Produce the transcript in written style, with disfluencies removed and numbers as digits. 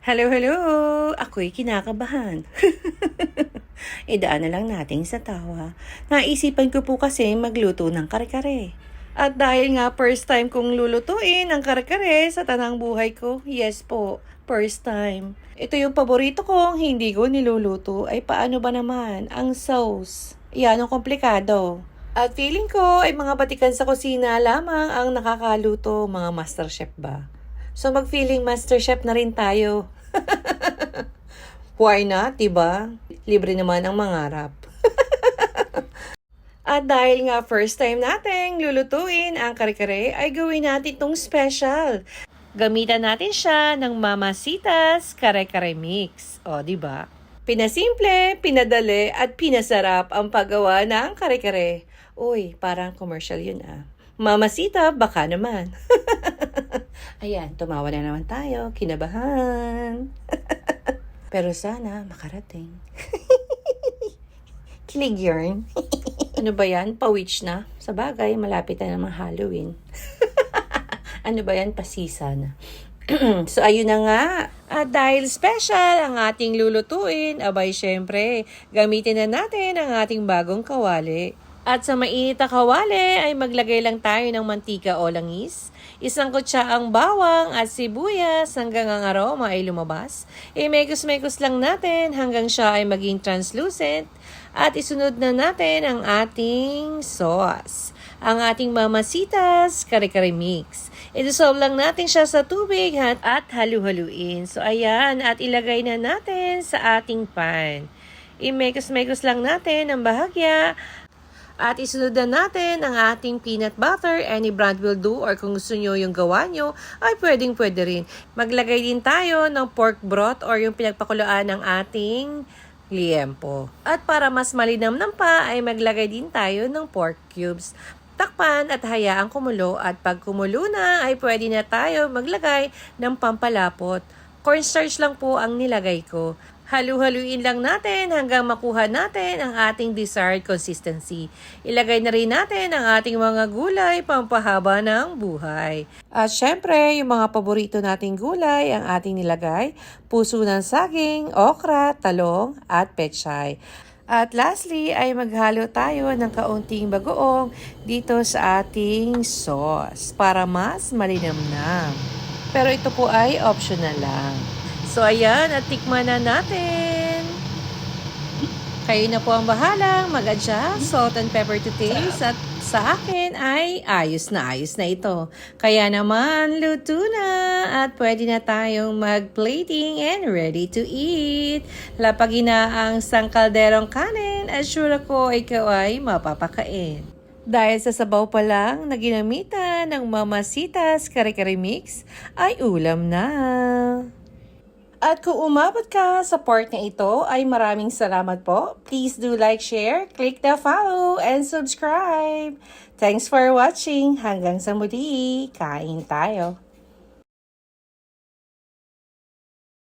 Hello, hello! Ako'y kinakabahan. Idaan na lang natin sa tawa. Naisipan ko po kasi magluto ng kare-kare. At dahil nga first time kong lulutuin ang kare-kare sa tanang buhay ko, yes po, first time. Ito yung paborito kong hindi ko niluluto ay paano ba naman ang sauce. Yan ang komplikado. At feeling ko ay mga batikan sa kusina lamang ang nakakaluto, mga master chef ba? So mag-feeling master chef na rin tayo. Why not, diba? Libre naman ang mangarap. At dahil nga first time nating lulutuin ang kare-kare, ay gawin natin itong special. Gamitan natin siya ng Mamacita's Kare-Kare Mix. O, diba? Pinasimple, pinadali, at pinasarap ang paggawa ng kare-kare. Uy, parang commercial yun ah. Mamacita, baka naman. Ayan, tumawa na naman tayo. Kinabahan. Pero sana makarating. Kilig yarn. Ano ba yan? Pawitch na? Sa bagay, malapit na naman Halloween. Ano ba yan? Pasisa na. So, ayun na nga. At dahil special ang ating lulutuin, abay syempre, gamitin na natin ang ating bagong kawali. At sa mainit na kawali ay maglagay lang tayo ng mantika o langis. Isang kutsaang bawang at sibuyas hanggang ang aroma ay lumabas. Imekos-mekos lang natin hanggang siya ay maging translucent. At isunod na natin ang ating sauce. Ang ating Mamacita's Kare-Kare Mix. Idissolve lang natin siya sa tubig at halu-haluin. So ayan, at ilagay na natin sa ating pan. Imekos-mekos lang natin ang bahagya. At isunod na natin ang ating peanut butter. Any brand will do, or kung gusto nyo yung gawa nyo, ay pwede rin. Maglagay din tayo ng pork broth or yung pinagpakuluan ng ating liempo. At para mas malinamnam pa, ay maglagay din tayo ng pork cubes. Takpan at hayaang kumulo, at pag kumulo na, ay pwede na tayo maglagay ng pampalapot. Cornstarch lang po ang nilagay ko. Halu-haluin lang natin hanggang makuha natin ang ating desired consistency. Ilagay na rin natin ang ating mga gulay pampahaba ng buhay. At syempre, yung mga paborito nating gulay ang ating nilagay, puso ng saging, okra, talong, at pechay. At lastly ay maghalo tayo ng kaunting bagoong dito sa ating sauce para mas malinamnam. Pero ito po ay optional lang. So ayan, at tikman na natin. Kayo na po ang bahalang mag-adjust, salt and pepper to taste. At sa akin ay ayos na ito. Kaya naman, luto na. At pwede na tayong mag-plating and ready to eat. Lapagin na ang sangkalderong kanin at sure ako ikaw ay mapapakain. Dahil sa sabaw pa lang na ginamitan ng Mamacita's Kare-Kare Mix, ay ulam na. At kung umabot ka sa part na ito, ay maraming salamat po. Please do like, share, click the follow, and subscribe. Thanks for watching. Hanggang sa muli, kain tayo.